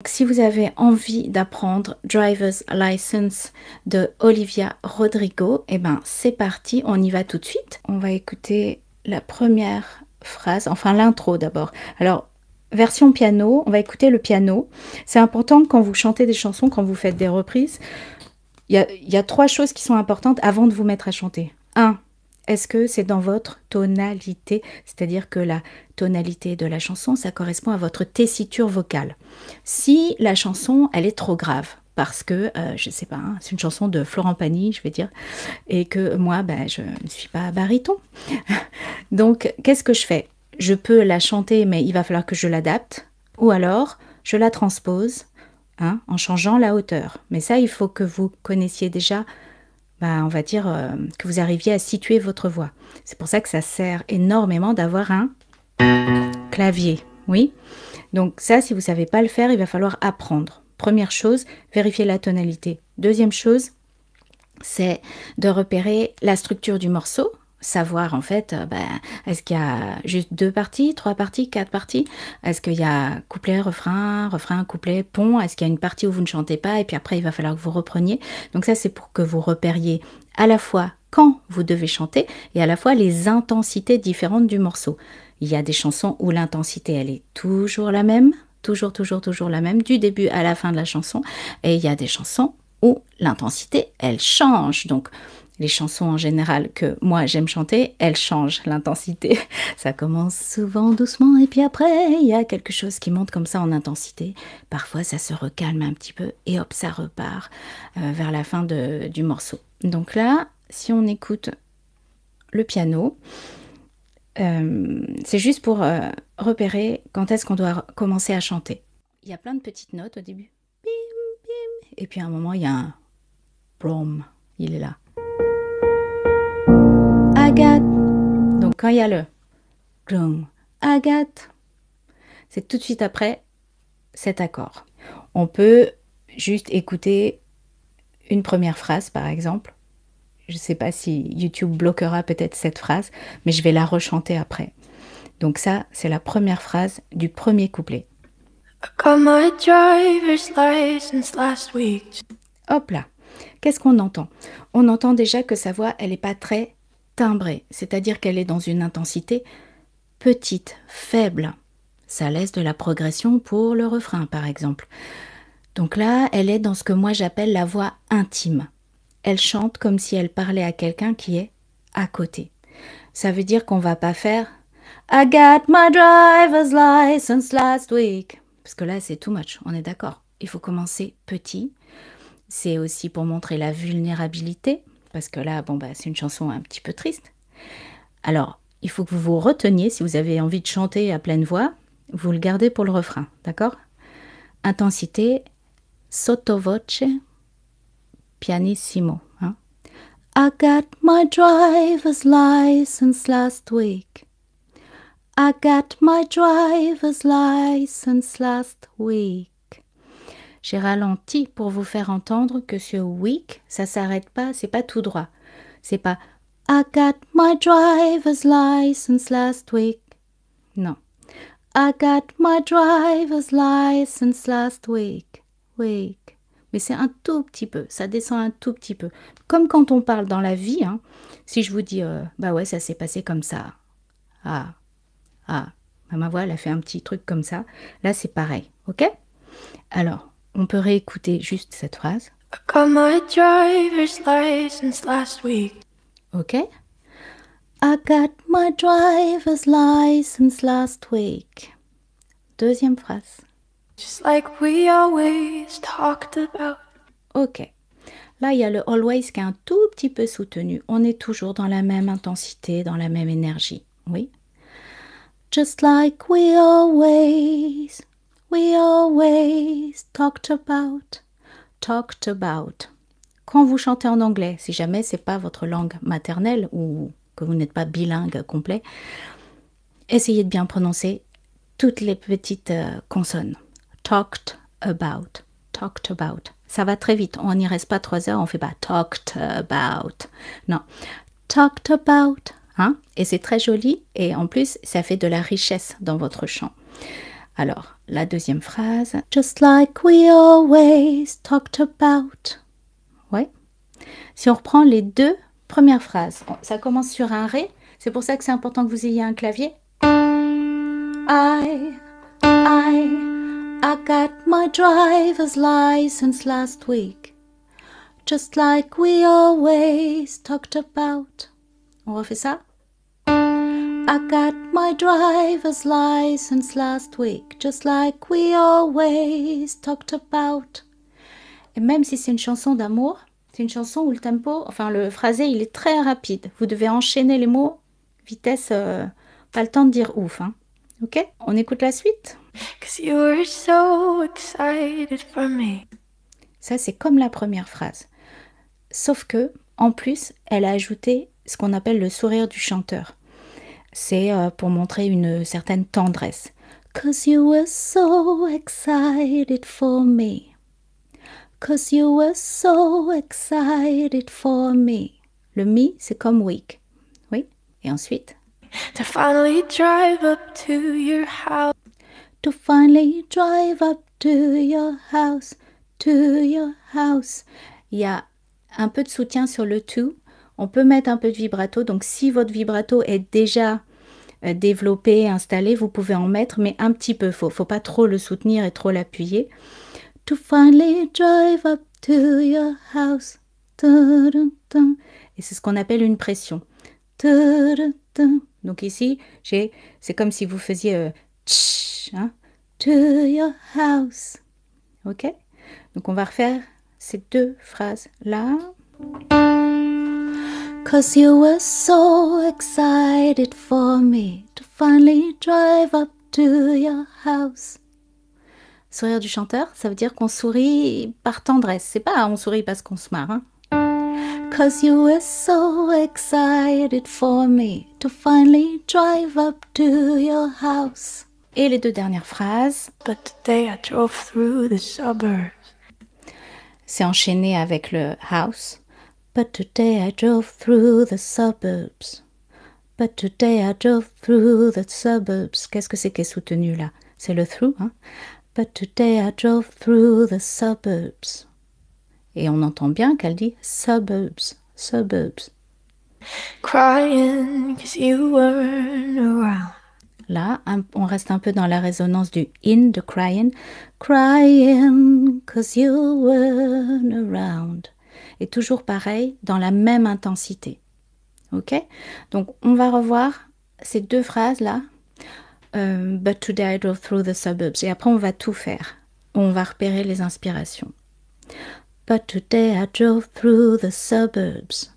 Si vous avez envie d'apprendre Driver's License de Olivia Rodrigo, eh ben c'est parti, on y va tout de suite. On va écouter la première phrase, enfin l'intro d'abord. Alors, version piano, on va écouter le piano. C'est important quand vous chantez des chansons, quand vous faites des reprises. Il y a trois choses qui sont importantes avant de vous mettre à chanter. 1. Est-ce que c'est dans votre tonalité? C'est-à-dire que la tonalité de la chanson, ça correspond à votre tessiture vocale. Si la chanson, elle est trop grave, parce que, je ne sais pas, hein, c'est une chanson de Florent Pagny, je vais dire, et que moi, ben, je ne suis pas baryton. Donc, qu'est-ce que je fais? Je peux la chanter, mais il va falloir que je l'adapte, ou alors, je la transpose, hein, en changeant la hauteur. Mais ça, il faut que vous connaissiez déjà, bah, on va dire, que vous arriviez à situer votre voix. C'est pour ça que ça sert énormément d'avoir un clavier, oui. Donc ça, si vous ne savez pas le faire, il va falloir apprendre. Première chose, vérifier la tonalité. Deuxième chose, c'est de repérer la structure du morceau. Savoir en fait, est-ce qu'il y a juste 2 parties, 3 parties, 4 parties? Est-ce qu'il y a couplet, refrain, refrain, couplet, pont? Est-ce qu'il y a une partie où vous ne chantez pas et puis après il va falloir que vous repreniez? Donc ça c'est pour que vous repériez à la fois quand vous devez chanter et à la fois les intensités différentes du morceau. Il y a des chansons où l'intensité elle est toujours la même, toujours la même, du début à la fin de la chanson. Et il y a des chansons où l'intensité elle change. Donc les chansons en général que moi j'aime chanter, elles changent l'intensité. Ça commence souvent doucement et puis après il y a quelque chose qui monte comme ça en intensité. Parfois ça se recalme un petit peu et hop ça repart vers la fin du morceau. Donc là, si on écoute le piano, c'est juste pour repérer quand est-ce qu'on doit commencer à chanter. Il y a plein de petites notes au début. Bim, bim. Et puis à un moment il y a un brom, il est là. Agathe. Donc quand il y a le glong, Agathe, c'est tout de suite après cet accord. On peut juste écouter une première phrase par exemple. Je ne sais pas si YouTube bloquera peut-être cette phrase, mais je vais la rechanter après. Donc ça, c'est la première phrase du premier couplet. Got my driver's license last week. Hop là. Qu'est-ce qu'on entend? On entend déjà que sa voix, elle n'est pas très timbrée, c'est-à-dire qu'elle est dans une intensité petite, faible. Ça laisse de la progression pour le refrain, par exemple. Donc là, elle est dans ce que moi j'appelle la voix intime. Elle chante comme si elle parlait à quelqu'un qui est à côté. Ça veut dire qu'on va pas faire I got my driver's license last week. Parce que là, c'est too much, on est d'accord. Il faut commencer petit. C'est aussi pour montrer la vulnérabilité, parce que là, bon, bah, c'est une chanson un petit peu triste. Alors, il faut que vous vous reteniez, si vous avez envie de chanter à pleine voix, vous le gardez pour le refrain, d'accord? Intensité, sottovoce, pianissimo. Hein? I got my driver's license last week. I got my driver's license last week. J'ai ralenti pour vous faire entendre que ce week, ça s'arrête pas, c'est pas tout droit. C'est pas I got my driver's license last week. Non. I got my driver's license last week. Week. Mais c'est un tout petit peu, ça descend un tout petit peu. Comme quand on parle dans la vie, hein, si je vous dis, bah ouais, ça s'est passé comme ça. Ah, ma voix, elle a fait un petit truc comme ça. Là, c'est pareil, ok? Alors, on peut réécouter juste cette phrase. I got my driver's license last week. Ok? I got my driver's license last week. Deuxième phrase. Just like we always talked about. Ok. Là, il y a le always qui est un tout petit peu soutenu. On est toujours dans la même intensité, dans la même énergie. Oui? Just like we always talked about. Talked about. Quand vous chantez en anglais, si jamais c'est pas votre langue maternelle ou que vous n'êtes pas bilingue complet, essayez de bien prononcer toutes les petites consonnes. Talked about. Talked about. Ça va très vite. On n'y reste pas 3 heures, on fait pas talked about. Non. Talked about. Hein? Et c'est très joli et en plus, ça fait de la richesse dans votre chant. Alors, la deuxième phrase. Just like we always talked about. Ouais. Si on reprend les deux premières phrases, ça commence sur un ré. C'est pour ça que c'est important que vous ayez un clavier. I got my driver's license last week. Just like we always talked about. On refait ça? I got my driver's license last week, just like we always talked about. Et même si c'est une chanson d'amour, c'est une chanson où le tempo, enfin le phrasé, il est très rapide. Vous devez enchaîner les mots, vitesse, pas le temps de dire ouf. Hein. Ok? On écoute la suite? 'Cause you were so excited for me. Ça, c'est comme la première phrase. Sauf que, en plus, elle a ajouté ce qu'on appelle le sourire du chanteur. C'est pour montrer une certaine tendresse. 'Cause you were so excited for me. 'Cause you were so excited for me. Le me, c'est comme week. Oui. Et ensuite? To finally drive up to your house. To finally drive up to your house. To your house. Il y a un peu de soutien sur le to. On peut mettre un peu de vibrato. Donc, si votre vibrato est déjà développé, installé, vous pouvez en mettre, mais un petit peu. Faut pas trop le soutenir et trop l'appuyer. To finally drive up to your house. Et c'est ce qu'on appelle une pression. Donc ici, c'est comme si vous faisiez hein, to your house. Ok? Donc on va refaire ces deux phrases-là. 'Cause you were so excited for me to finally drive up to your house. Sourire du chanteur, ça veut dire qu'on sourit par tendresse. C'est pas on sourit parce qu'on se marre. Hein. 'Cause you were so excited for me to finally drive up to your house. Et les deux dernières phrases. But today I drove through the suburbs. C'est enchaîné avec le house. But today I drove through the suburbs. But today I drove through the suburbs. Qu'est-ce que c'est qui est soutenu là? C'est le through. Hein? But today I drove through the suburbs. Et on entend bien qu'elle dit suburbs, suburbs. Crying 'cause you weren't around. Là, on reste un peu dans la résonance du in de crying. Crying 'cause you weren't around. Et toujours pareil, dans la même intensité. Ok? Donc, on va revoir ces deux phrases-là. But today I drove through the suburbs. Et après, on va tout faire. On va repérer les inspirations. But today I drove through the suburbs.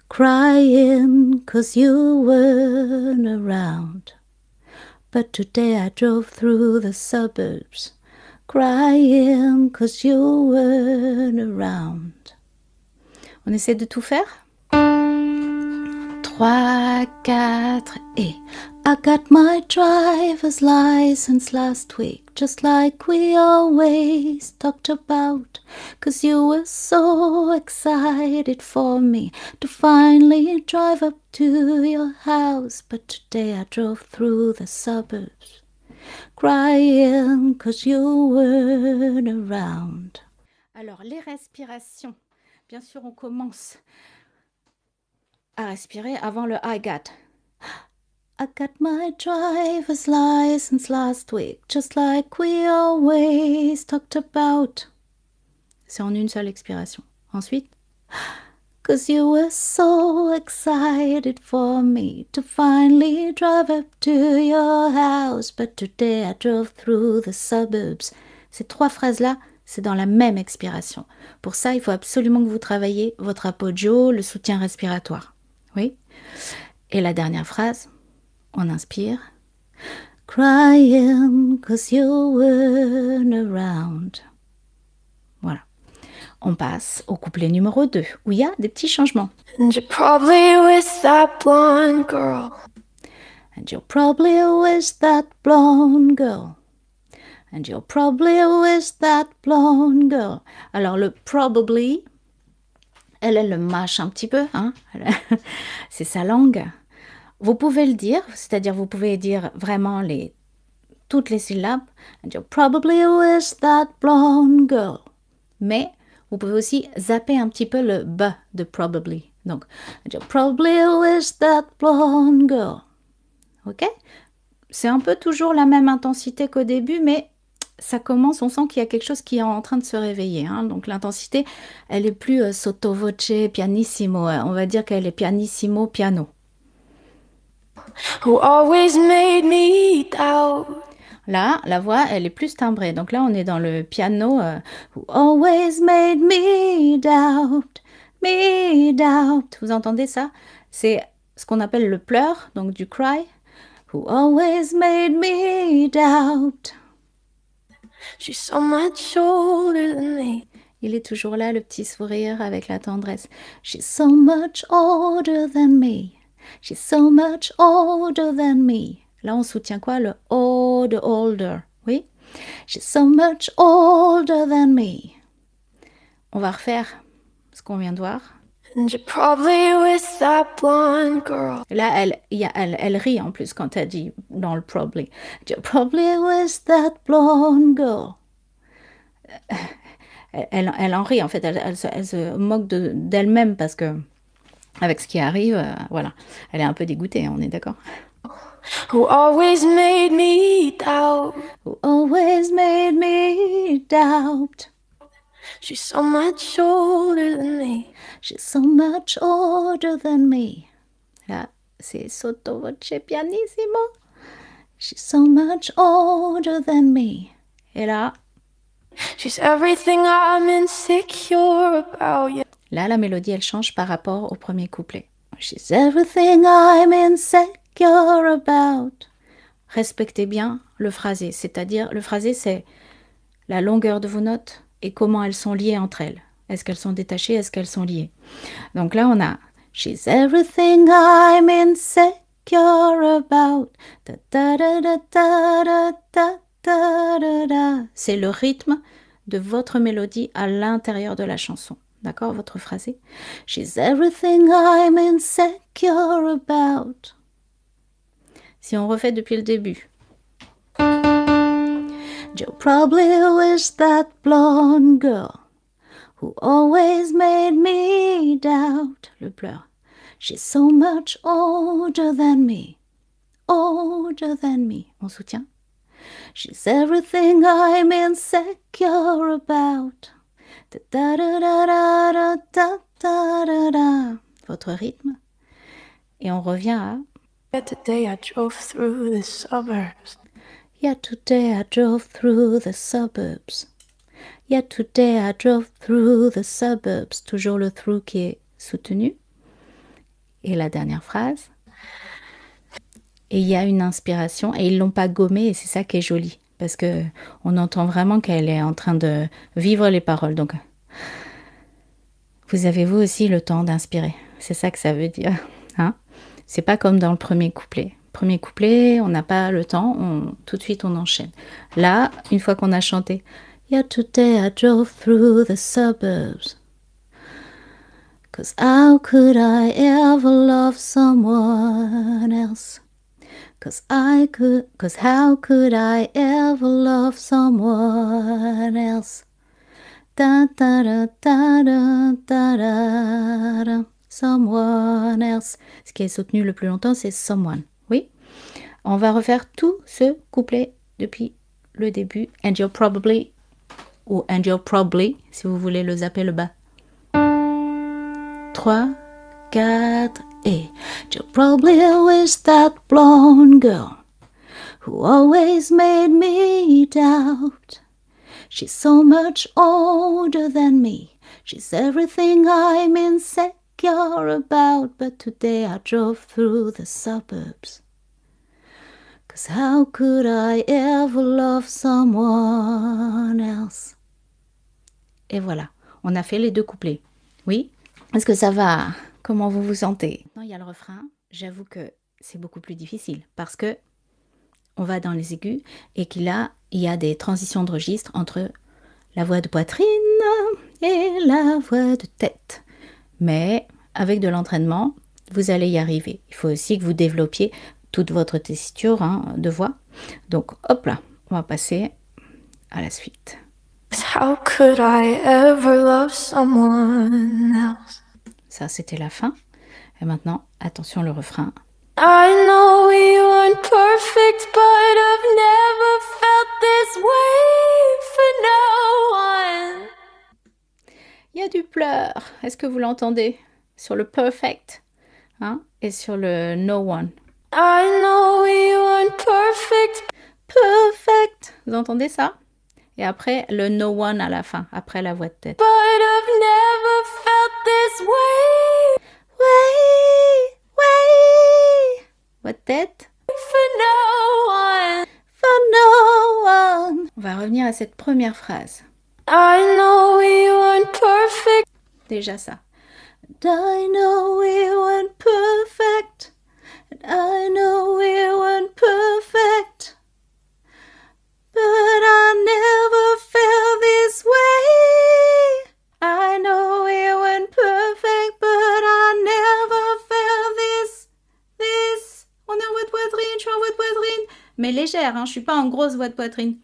Crying 'cause you weren't around. But today I drove through the suburbs. Crying 'cause you weren't around. On essaie de tout faire? 3, 4 et... I got my driver's license last week, just like we always talked about, 'cause you were so excited for me to finally drive up to your house. But today I drove through the suburbs, crying 'cause you weren't around. Alors, les respirations. Bien sûr, on commence à respirer avant le I got. I got my driver's license last week, just like we always talked about. C'est en une seule expiration. Ensuite, 'cause you were so excited for me to finally drive up to your house, but today I drove through the suburbs. Ces trois phrases-là, c'est dans la même expiration. Pour ça, il faut absolument que vous travaillez votre appoggio, le soutien respiratoire. Oui. Et la dernière phrase, on inspire. Crying 'cause you weren't around. Voilà. On passe au couplet numéro 2, où il y a des petits changements. And you're probably with that blonde girl. And you're probably with that blonde girl. And you're probably with that blonde girl. Alors le probably, elle le mâche un petit peu, hein. C'est sa langue. Vous pouvez le dire, c'est-à-dire vous pouvez dire vraiment toutes les syllabes. And you're probably with that blonde girl. Mais vous pouvez aussi zapper un petit peu le B de probably. Donc, and you're probably with that blonde girl. Ok? C'est un peu toujours la même intensité qu'au début, mais ça commence, on sent qu'il y a quelque chose qui est en train de se réveiller. Hein. Donc l'intensité, elle est plus sottovoce, pianissimo. On va dire qu'elle est pianissimo, piano. Who always made me doubt. Là, la voix, elle est plus timbrée. Donc là, on est dans le piano. Who always made me doubt, me doubt. Vous entendez ça? C'est ce qu'on appelle le pleur, donc du cry. Who always made me doubt. She's so much older than me. Il est toujours là, le petit sourire avec la tendresse. She's so much older than me. She's so much older than me. Là, on soutient quoi? Le O de older. Oui? She's so much older than me. On va refaire ce qu'on vient de voir. And you're probably with that blonde girl. Là, elle rit en plus quand elle dit dans le probably. You're probably with that blonde girl. Elle en rit en fait, elle se moque d'elle-même parce que avec ce qui arrive, voilà, elle est un peu dégoûtée, on est d'accord? Who always made me doubt. Who always made me doubt. She's so much older than me. She's so much older than me. Là, c'est sottovoce pianissimo. She's so much older than me. Et là, she's everything I'm insecure about. Yeah. Là, la mélodie, elle change par rapport au premier couplet. She's everything I'm insecure about. Respectez bien le phrasé, c'est-à-dire le phrasé, c'est la longueur de vos notes et comment elles sont liées entre elles. Est-ce qu'elles sont détachées? Est-ce qu'elles sont liées? Donc là, on a She's everything I'm insecure about. Da, da, da, da, da, da, da, da, da, da. C'est le rythme de votre mélodie à l'intérieur de la chanson. D'accord, votre phrasé. She's everything I'm insecure about. Si on refait depuis le début. You're probably with that blonde girl who always made me doubt. Le pleur. She's so much older than me. Older than me. On soutient. She's everything I'm insecure about. Da, da, da, da, da, da, da, da, da. Votre rythme. Et on revient à Today I drove through the suburbs. Yeah, today I drove through the suburbs. Yeah, today I drove through the suburbs. Toujours le through qui est soutenu. Et la dernière phrase. Et il y a une inspiration et ils l'ont pas gommée et c'est ça qui est joli. Parce que on entend vraiment qu'elle est en train de vivre les paroles. Donc, vous avez vous aussi le temps d'inspirer. C'est ça que ça veut dire. Hein? C'est pas comme dans le premier couplet. Premier couplet, on n'a pas le temps, tout de suite on enchaîne. Là, une fois qu'on a chanté, Yeah, today I drove through the suburbs. 'Cause how could I ever love someone else? 'Cause how could I ever love someone else? Da da da da da da da da. Someone else. Ce qui est soutenu le plus longtemps, c'est someone. Oui. On va refaire tout ce couplet depuis le début. And you're probably, ou and you're probably, si vous voulez le zapper le bas. 3, 4 et you're probably with that blonde girl who always made me doubt. She's so much older than me. She's everything I'm insecure about. But today I drove through the suburbs. 'Cause how could I ever love someone else? Et voilà, on a fait les deux couplets. Oui? Est-ce que ça va? Comment vous vous sentez? Non, il y a le refrain. J'avoue que c'est beaucoup plus difficile parce que on va dans les aigus et qu'il y a des transitions de registre entre la voix de poitrine et la voix de tête. Mais avec de l'entraînement, vous allez y arriver. Il faut aussi que vous développiez toute votre tessiture hein, de voix. Donc hop là, on va passer à la suite. How could I ever love someone else? Ça, c'était la fin. Et maintenant, attention le refrain. I know we weren't perfect, but I've never felt this way for no one. Il y a du pleur. Est-ce que vous l'entendez? Sur le perfect hein, et sur le no one. I know we weren't perfect. Perfect. Vous entendez ça? Et après, le no one à la fin, après la voix de tête. But I've never felt this way. Voix de tête. For no one. For no one. On va revenir à cette première phrase. I know we weren't perfect. Déjà ça. I know we weren't perfect. I know we weren't perfect. But I never felt this way. I know we weren't perfect, but I never felt this. On est en voix de poitrine, je suis en voix de poitrine. Mais légère, hein, je suis pas en grosse voix de poitrine.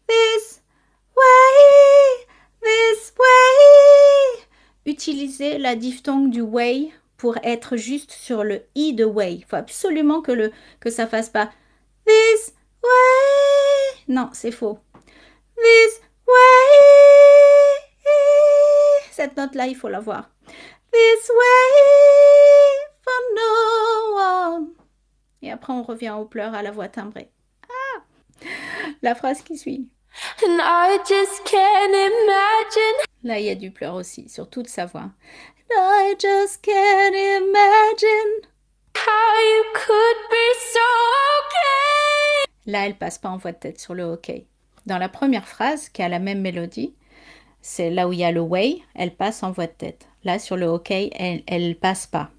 This way. Utilisez la diphtongue du way pour être juste sur le i de way. Il faut absolument que ça fasse pas this way. Non, c'est faux. This way. Cette note-là, il faut la voir. This way for no one. Et après, on revient au pleur à la voix timbrée. Ah! La phrase qui suit. And I just can't imagine. Là, il y a du pleur aussi, sur toute sa voix. I just can't imagine How you could be so okay. Là, elle passe pas en voix de tête sur le OK. Dans la première phrase, qui a la même mélodie, c'est là où il y a le way, elle passe en voix de tête. Là, sur le OK, elle passe pas.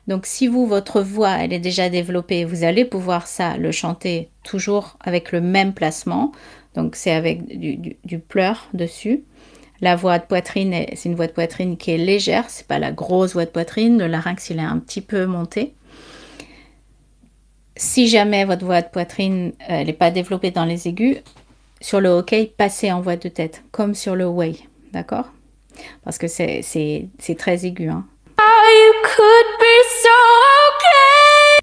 Donc, si votre voix, elle est déjà développée, vous allez pouvoir le chanter toujours avec le même placement. Donc, c'est avec du pleur dessus. La voix de poitrine, c'est une voix de poitrine qui est légère. C'est pas la grosse voix de poitrine. Le larynx, il est un petit peu monté. Si jamais votre voix de poitrine n'est pas développée dans les aigus, sur le OK, passez en voix de tête, comme sur le way. D'accord? Parce que c'est très aigu, hein. How you could be so okay.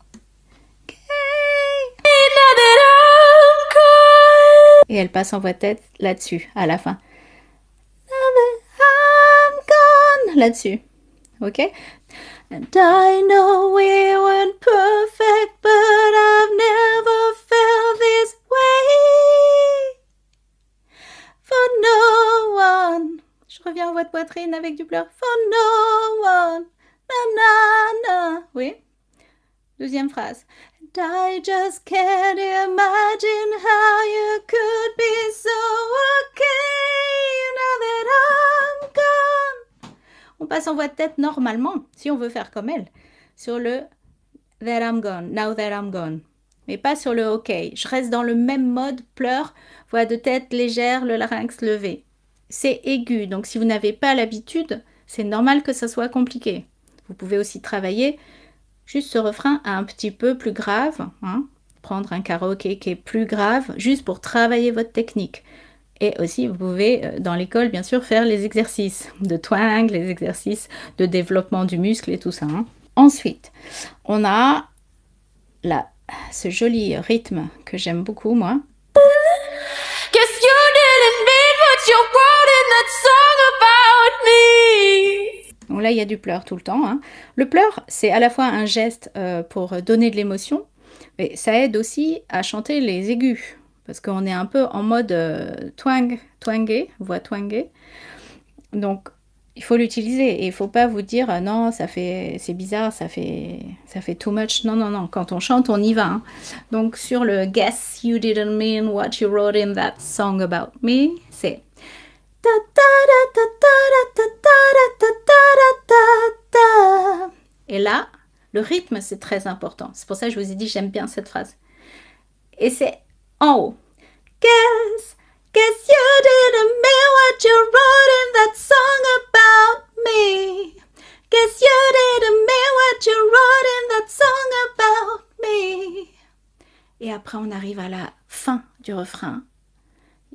Now that I'm gone. Et elle passe en voix de tête là-dessus, à la fin. Now that I'm gone. Là-dessus. OK? And I know we weren't perfect, but I've never felt this way. For no one. Je reviens en voix de poitrine avec du pleur. For no one. Na, na, na. Oui. Deuxième phrase. And I just can't imagine how you could be so okay now that I'm gone. On passe en voix de tête normalement, si on veut faire comme elle, sur le that I'm gone, now that I'm gone. Mais pas sur le OK. Je reste dans le même mode, pleur, voix de tête légère, le larynx levé. C'est aigu, donc si vous n'avez pas l'habitude, c'est normal que ça soit compliqué. Vous pouvez aussi travailler juste ce refrain un petit peu plus grave, hein, prendre un karaoké qui est plus grave, juste pour travailler votre technique. Et aussi, vous pouvez, dans l'école, bien sûr, faire les exercices de twang, les exercices de développement du muscle et tout ça. Hein. Ensuite, on a ce joli rythme que j'aime beaucoup, moi. Guess you didn't mean what you wrote in that song about me. Donc là, il y a du pleur tout le temps. Hein. Le pleur, c'est à la fois un geste pour donner de l'émotion, mais ça aide aussi à chanter les aigus. Parce qu'on est un peu en mode twangé, voix twangée. Donc, il faut l'utiliser. Et il ne faut pas vous dire, non, c'est bizarre, ça fait too much. Non, non, non. Quand on chante, on y va. Hein. Donc, sur le « Guess you didn't mean what you wrote in that song about me », c'est... Et là, le rythme, c'est très important. C'est pour ça que je vous ai dit, j'aime bien cette phrase. Et c'est en haut. Guess you didn't mean what you wrote in that song about me. Guess you didn't mean what you wrote in that song about me. refrain,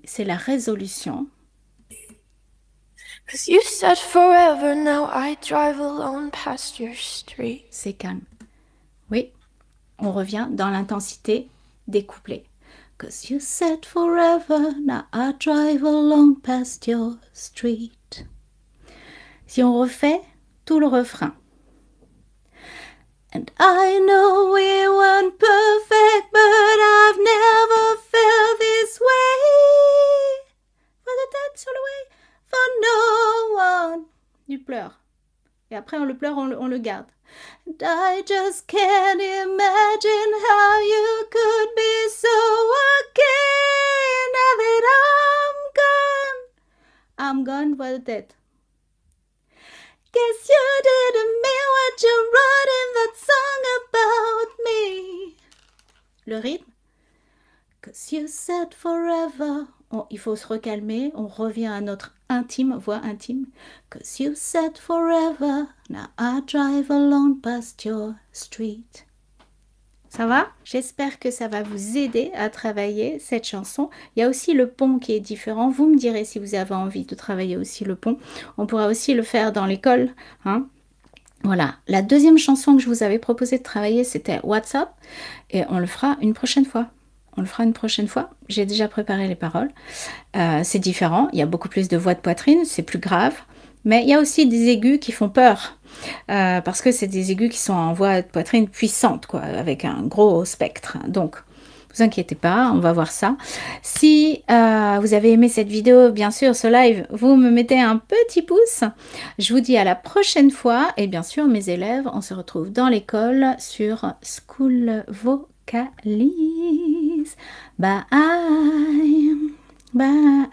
c'est la résolution. 'Cause you said forever, now I drive alone past your street. C'est calme. Oui, on revient dans l'intensité des couplets. 'Cause you said forever, now I drive alone past your street. Si on refait tout le refrain. And I know we weren't perfect, but I've never felt this way. For the tête sur le way, for no one. Du pleure. Et après, on le pleure, on le garde. And I just can't imagine how you could be so okay. Now that I'm gone, voix de tête. Guess you didn't mean what you wrote in that song about me. Le rythme. 'Cause you said forever. Il faut se recalmer. On revient à notre intime, voix intime. 'Cause you said forever. Now I drive alone past your street. Ça va? J'espère que ça va vous aider à travailler cette chanson. Il y a aussi le pont qui est différent. Vous me direz si vous avez envie de travailler aussi le pont. On pourra aussi le faire dans l'école, hein. Voilà. La deuxième chanson que je vous avais proposé de travailler, c'était WhatsApp. Et on le fera une prochaine fois. On le fera une prochaine fois. J'ai déjà préparé les paroles. C'est différent. Il y a beaucoup plus de voix de poitrine. C'est plus grave. Mais il y a aussi des aigus qui font peur. Parce que c'est des aigus qui sont en voix de poitrine puissante, quoi, avec un gros spectre. Donc, ne vous inquiétez pas, on va voir ça. Si vous avez aimé cette vidéo, bien sûr, ce live, vous me mettez un petit pouce. Je vous dis à la prochaine fois. Et bien sûr, mes élèves, on se retrouve dans l'école sur School Vocalise. Bye. Bye.